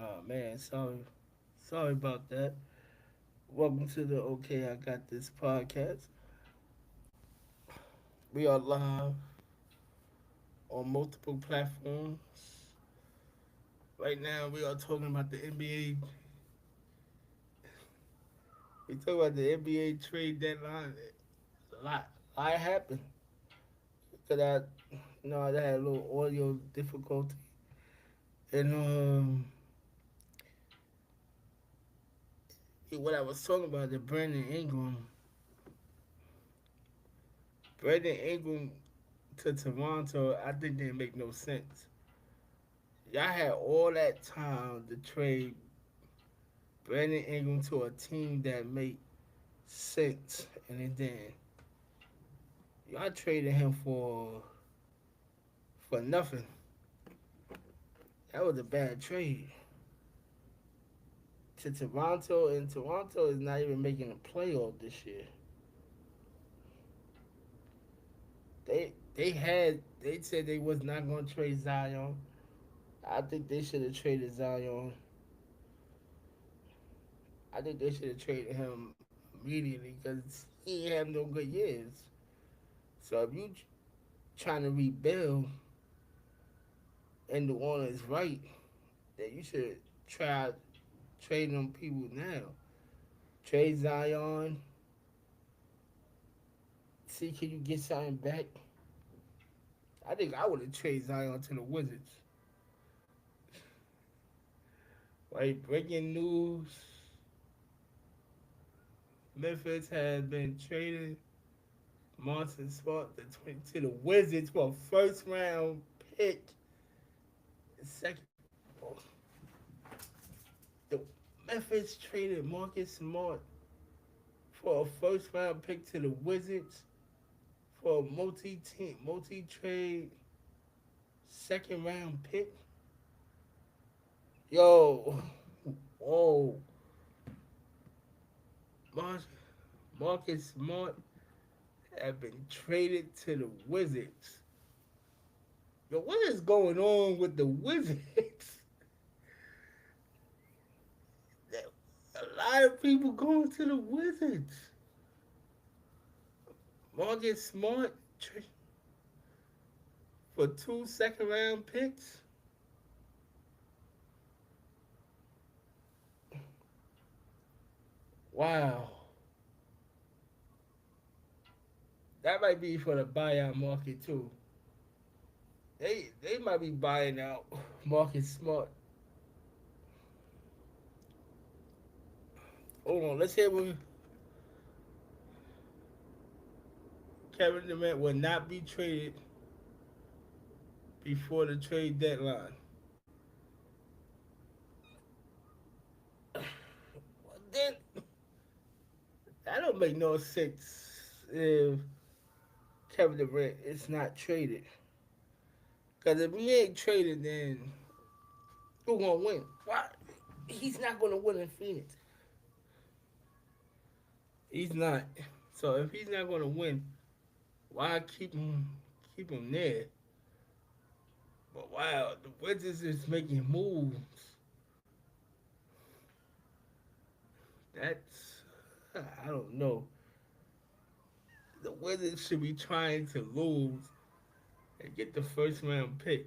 Oh man, sorry about that. Welcome to the Okay I Got This podcast. We are live on multiple platforms. Right now, we are talking about the NBA. We talk about the NBA trade deadline. A lot happened. Cause I had a little audio difficulty, and what I was talking about the Brandon Ingram to Toronto. I think didn't make no sense. Y'all had all that time to trade Brandon Ingram to a team that made sense, and then y'all traded him for nothing. That was a bad trade to Toronto, and Toronto is not even making a playoff this year. They said they was not going to trade Zion. I think they should have traded Zion. I think they should have traded him immediately because he ain't have no good years. So if you trying to rebuild and the owner is right, then you should try trading them people now. Trade Zion. See, can you get something back? I think I would have traded Zion to the Wizards. Right, breaking news: Memphis has been traded Martin Smart to the Wizards for a first round pick. Second, the Memphis traded Marcus Smart for a first round pick to the Wizards for a multi trade second round pick. Yo, whoa, Mar- Marcus Smart have been traded to the Wizards. Yo, what is going on with the Wizards? A lot of people going to the Wizards. Marcus Smart for two second round picks. Wow, that might be for the buyout market too. They might be buying out Marcus Smart. Hold on, let's hear what Kevin Durant will not be traded before the trade deadline. Well, then that don't make no sense if Kevin Durant is not traded. Because if he ain't traded, then who gonna win? Why? He's not gonna win in Phoenix. He's not. So if he's not gonna win, why keep him there? But wow, the Wizards is making moves. That's I don't know. The Wizards should be trying to lose and get the first round pick.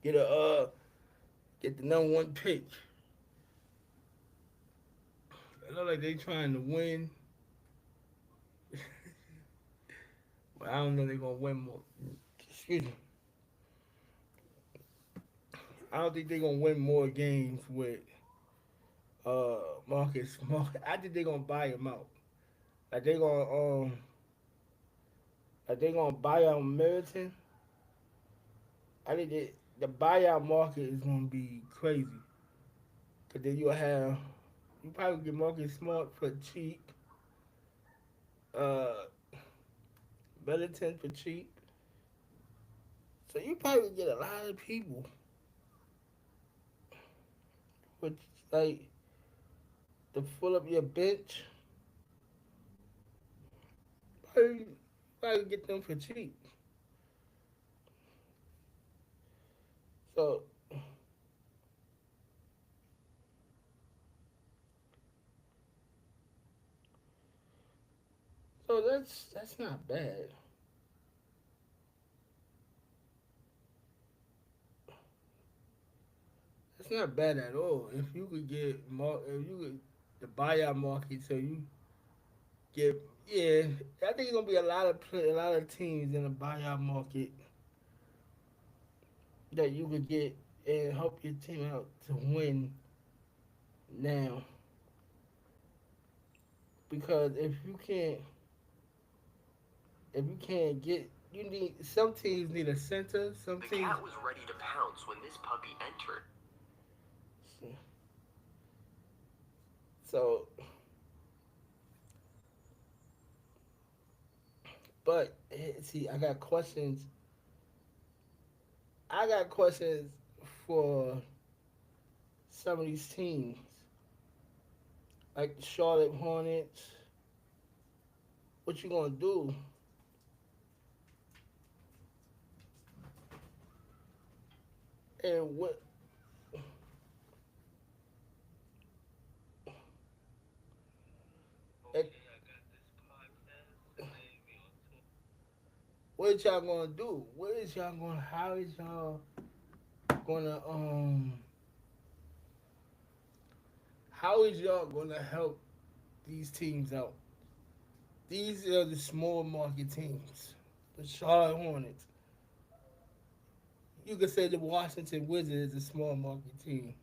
Get a get the number one pick. It look like they trying to win, but I don't know they're gonna win more. Excuse me. I don't think they're gonna win more games with Marcus. I think they're gonna buy him out. Like they gonna buy out Meriton. I think the buyout market is gonna be crazy. Cause then you probably get Marcus Smart for cheap, uh, Middleton for cheap. So you probably get a lot of people, with like to fill up your bench. Probably, probably get them for cheap. So So that's not bad. That's not bad at all. If you could get more, if you could the buyout market, so you get yeah. I think it's gonna be a lot of teams in the buyout market that you could get and help your team out to win now. Because if you can't get, you need some teams need a center. Some The teams. cat was ready to pounce when this puppy entered. So, but see, I got questions for some of these teams, like the Charlotte Hornets. What you gonna do? And and what y'all gonna do? What is y'all gonna? How is y'all gonna How is y'all gonna help these teams out? These are the small market teams. The Charlotte Hornets. You could say the Washington Wizards is a small market team.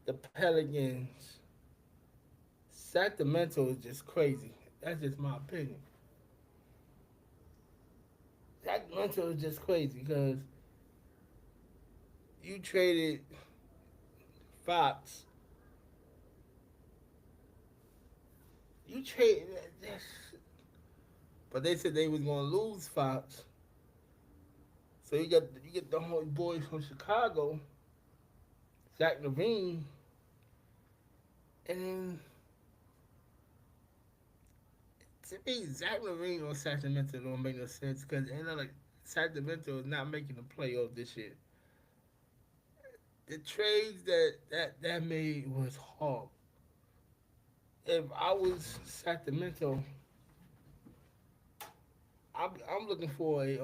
The Pelicans. Sacramento is just crazy. That's just my opinion. Sacramento is just crazy because you traded Fox. You traded, but they said they was gonna lose Fox. So you get the whole boys from Chicago, Zach Levine, and then to me Zach Levine on Sacramento don't make no sense because like Sacramento is not making the playoff this year. The trades that made was horrible. If I was Sacramento, I'm looking for a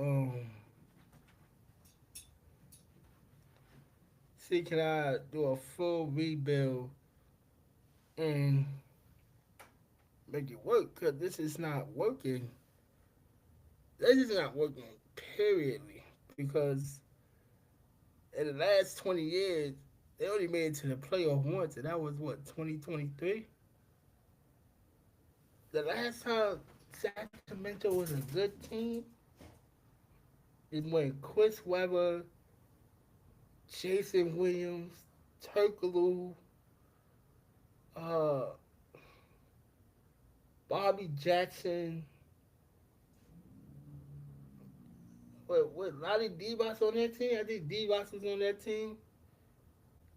see can I do a full rebuild and make it work because this is not working. This is not working. Periodly, because in the last 20 years they only made it to the playoff once, and that was what 2023. The last time Sacramento was a good team is when Chris Webber, Jason Williams, Turkoglu, uh, Bobby Jackson, what Lottie Devos on that team? I think Devos was on that team.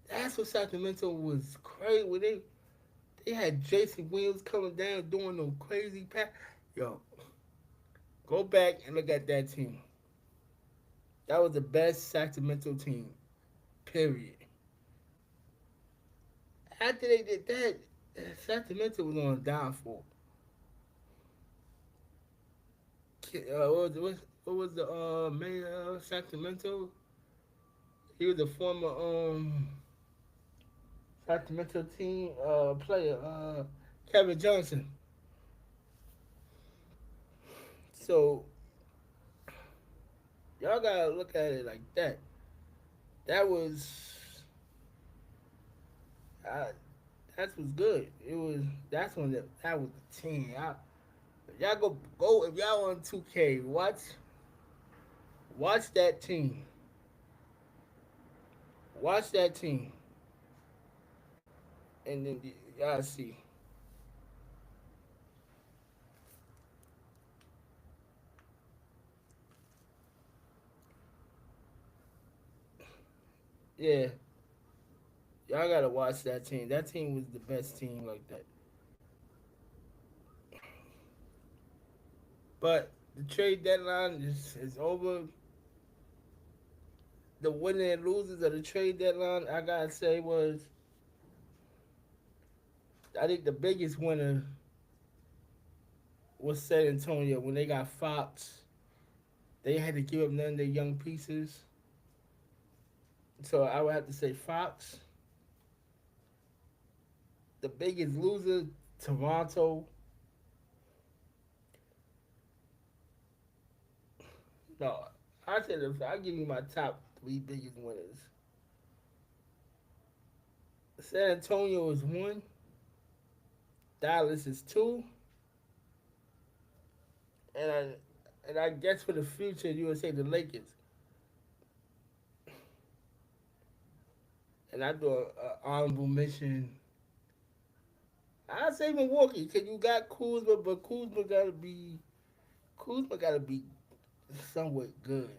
That's what Sacramento was crazy when they had Jason Williams coming down doing no crazy pass. Yo, go back and look at that team. That was the best Sacramento team. Period. After they did that, Sacramento was on a downfall. What was the mayor of Sacramento? He was a former Sacramento team player, Kevin Johnson. So y'all gotta look at it like that. That was uh, that was good. It was that was the team. Y'all go if y'all on 2K, watch that team. Watch that team, and then y'all see. Yeah, y'all gotta watch that team. That team was the best team like that. But the trade deadline is over. The winner and losers of the trade deadline, I gotta say, was I think the biggest winner with San Antonio when they got Fox. They had to give up none of their young pieces. So I would have to say Fox. The biggest loser, Toronto. No, I give you my top three biggest winners. San Antonio is one. Dallas is two. And I guess for the future you would say the Lakers. And I do a honorable mention. I say Milwaukee because you got Kuzma, but Kuzma gotta be somewhat good.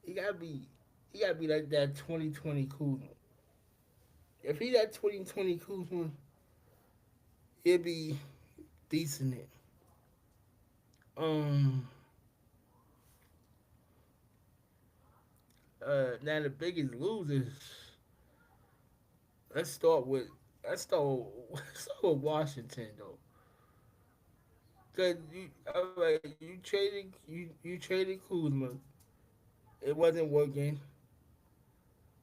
He gotta be he gotta be like that 2020 Kuzma. If he that 2020 Kuzma, he'll be decent. Um, now the biggest losers. Let's start with let's start with Washington though. Cause all right, you traded Kuzma. It wasn't working.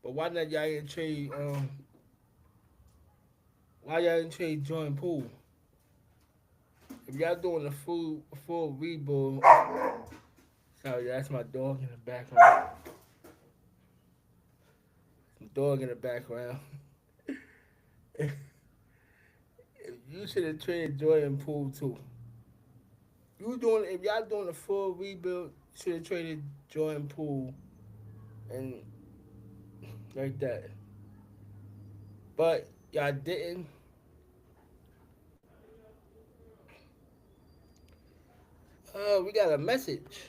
But why not y'all didn't trade why y'all didn't trade Jordan Poole? If y'all doing a full rebuild, sorry, that's my dog in the background. Dog in the background. You should have traded Jordan Poole too. You doing if y'all doing a full rebuild, should have traded Jordan Poole and like that. But y'all didn't. We got a message.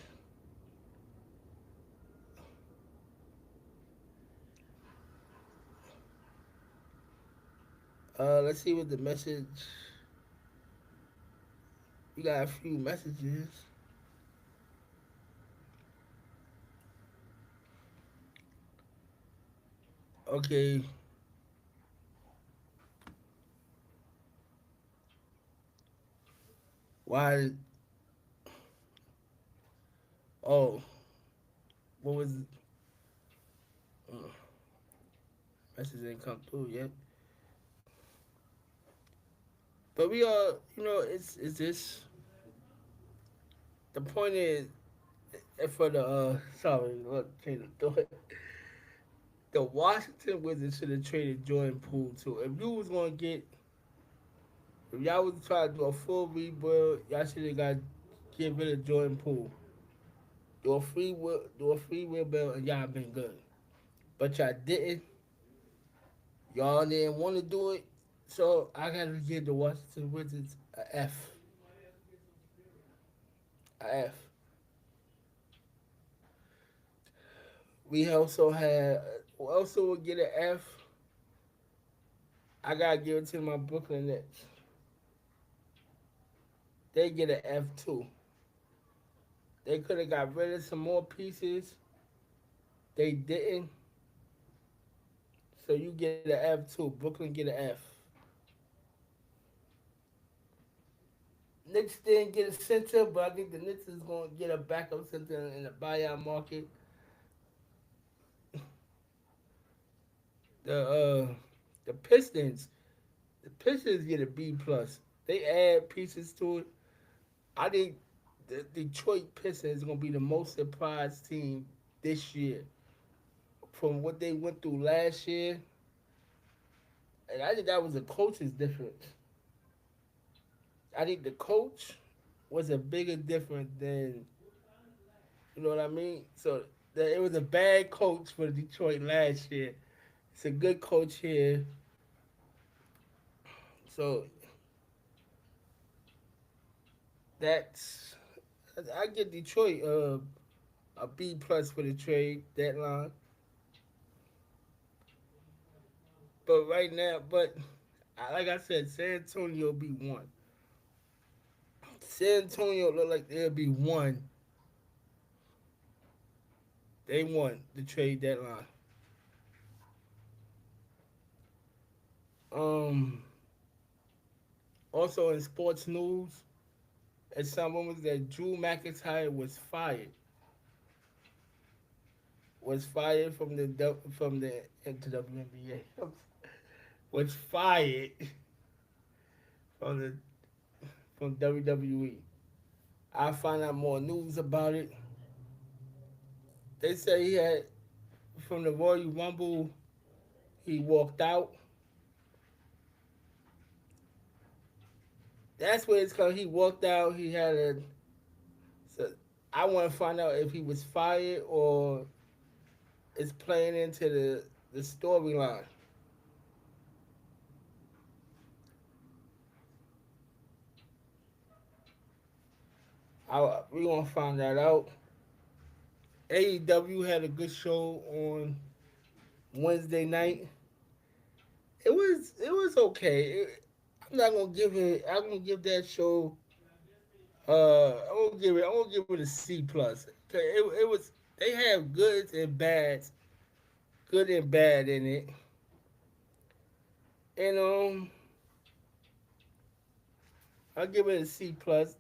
Let's see what the message. We got a few messages. Okay. Why? Oh, what was? Message didn't come through yet. But we are, it's this. The point is, for the sorry, look, change the thought. The Washington Wizards should have traded Jordan Poole too. If you was gonna get, if y'all was trying to do a full rebuild, y'all should have got get rid of Jordan Poole. Do a free rebuild, and y'all been good. But y'all didn't. Y'all didn't want to do it, so I gotta give the Washington Wizards a F. A F. We also had, we also would get an F. I gotta give it to my Brooklyn Nets. They get an F too. They could have got rid of some more pieces. They didn't. So you get an F too. Brooklyn get an F. Knicks didn't get a center, but I think the Knicks is going to get a backup center in the buyout market. The the Pistons, the Pistons get a B plus. They add pieces to it. I think the Detroit Pistons is going to be the most surprised team this year from what they went through last year. And I think that was a coach's difference. I think the coach was a bigger difference than you know what I mean. So it was a bad coach for Detroit last year. It's a good coach here. So that's I give Detroit a B plus for the trade deadline. But right now, like I said, San Antonio be one. San Antonio look like they'll be one. They won the trade deadline. Um, Also in sports news, and some rumors that Drew McIntyre was fired from the into WNBA, was fired from the from WWE. I found out more news about it. They say he had from the Royal Rumble. He walked out. That's what it's called. He walked out. He had a. So I want to find out if he was fired or is playing into the storyline. We gonna find that out. AEW had a good show on Wednesday night. It was okay. I'm not gonna give it. I'm gonna give that show. I'm gonna give it a C plus. It was. They have goods and bads, good and bad in it, and I'll give it a C plus.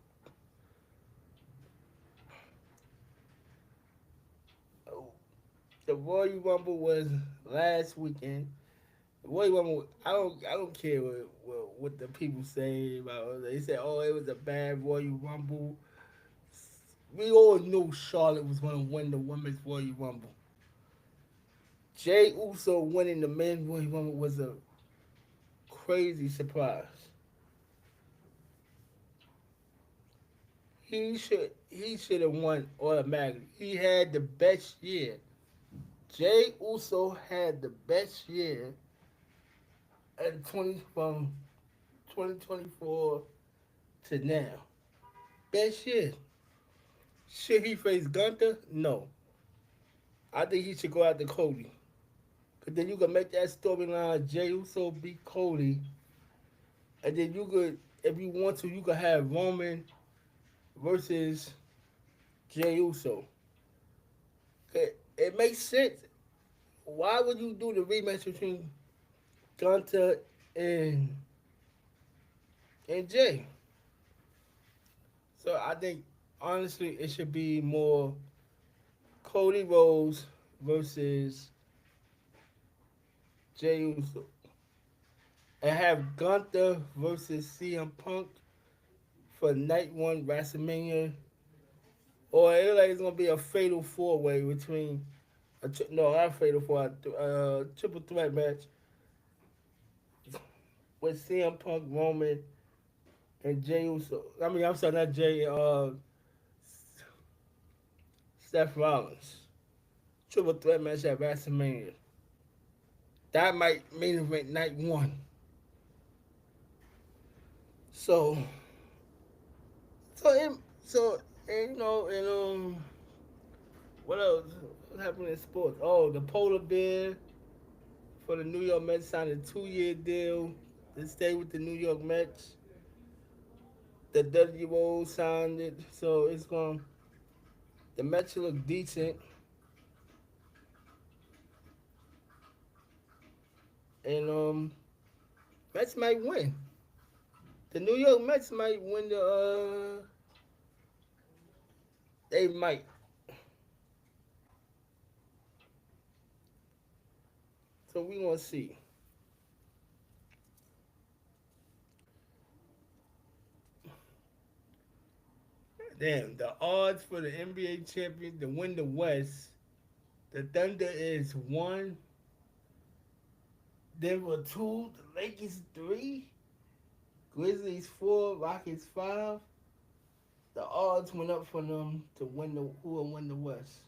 The Royal Rumble was last weekend. The Royal Rumble. I don't care what the people say about it. They say, oh, it was a bad Royal Rumble. We all knew Charlotte was going to win the Women's Royal Rumble. Jay Uso winning the Men's Royal Rumble was a crazy surprise. He should have won automatically. He had the best year. Jay Uso had the best year at 2024 to now. Best year. Should he face Gunther? No. I think he should go after Cody. Cause then you can make that storyline Jay Uso beat Cody, and then you could, if you want to, you could have Roman versus Jey Uso. It makes sense. Why would you do the rematch between Gunther and and Jay? So I think honestly it should be more Cody Rhodes versus Jey Uso, and have Gunther versus CM Punk for night one WrestleMania, or it like it's gonna be a fatal four way between no, not fatal four, triple threat match with CM Punk, Roman, and Jey Uso. I mean, I'm sorry, not Jay. Seth Rollins. Triple threat match at WrestleMania. That might main event night one. So, so, so, and, what else? What happened in sports? Oh, the polar bear for the New York Mets signed a 2-year deal to stay with the New York Mets. The WO signed it, so it's going. The Mets look decent, and Mets might win. The New York Mets might win the. They might. So we gonna see. Damn, the odds for the NBA champion to win the West. The Thunder is 1, Denver 2, the Lakers 3, Grizzlies 4, Rockets 5. The odds went up for them to win the who will win the West.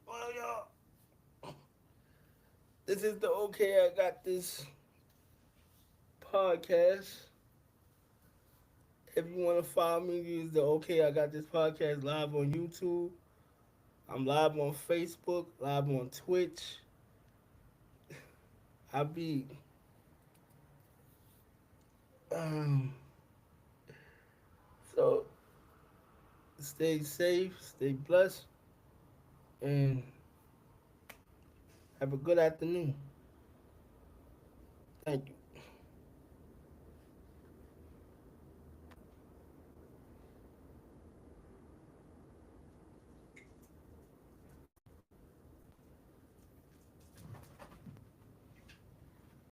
Well, y'all, this is the Okay I Got This podcast. If you want to follow me, use the Okay I Got This podcast live on YouTube. I'm live on Facebook, live on Twitch. I'll be um so stay safe, stay blessed, and have a good afternoon. Thank you.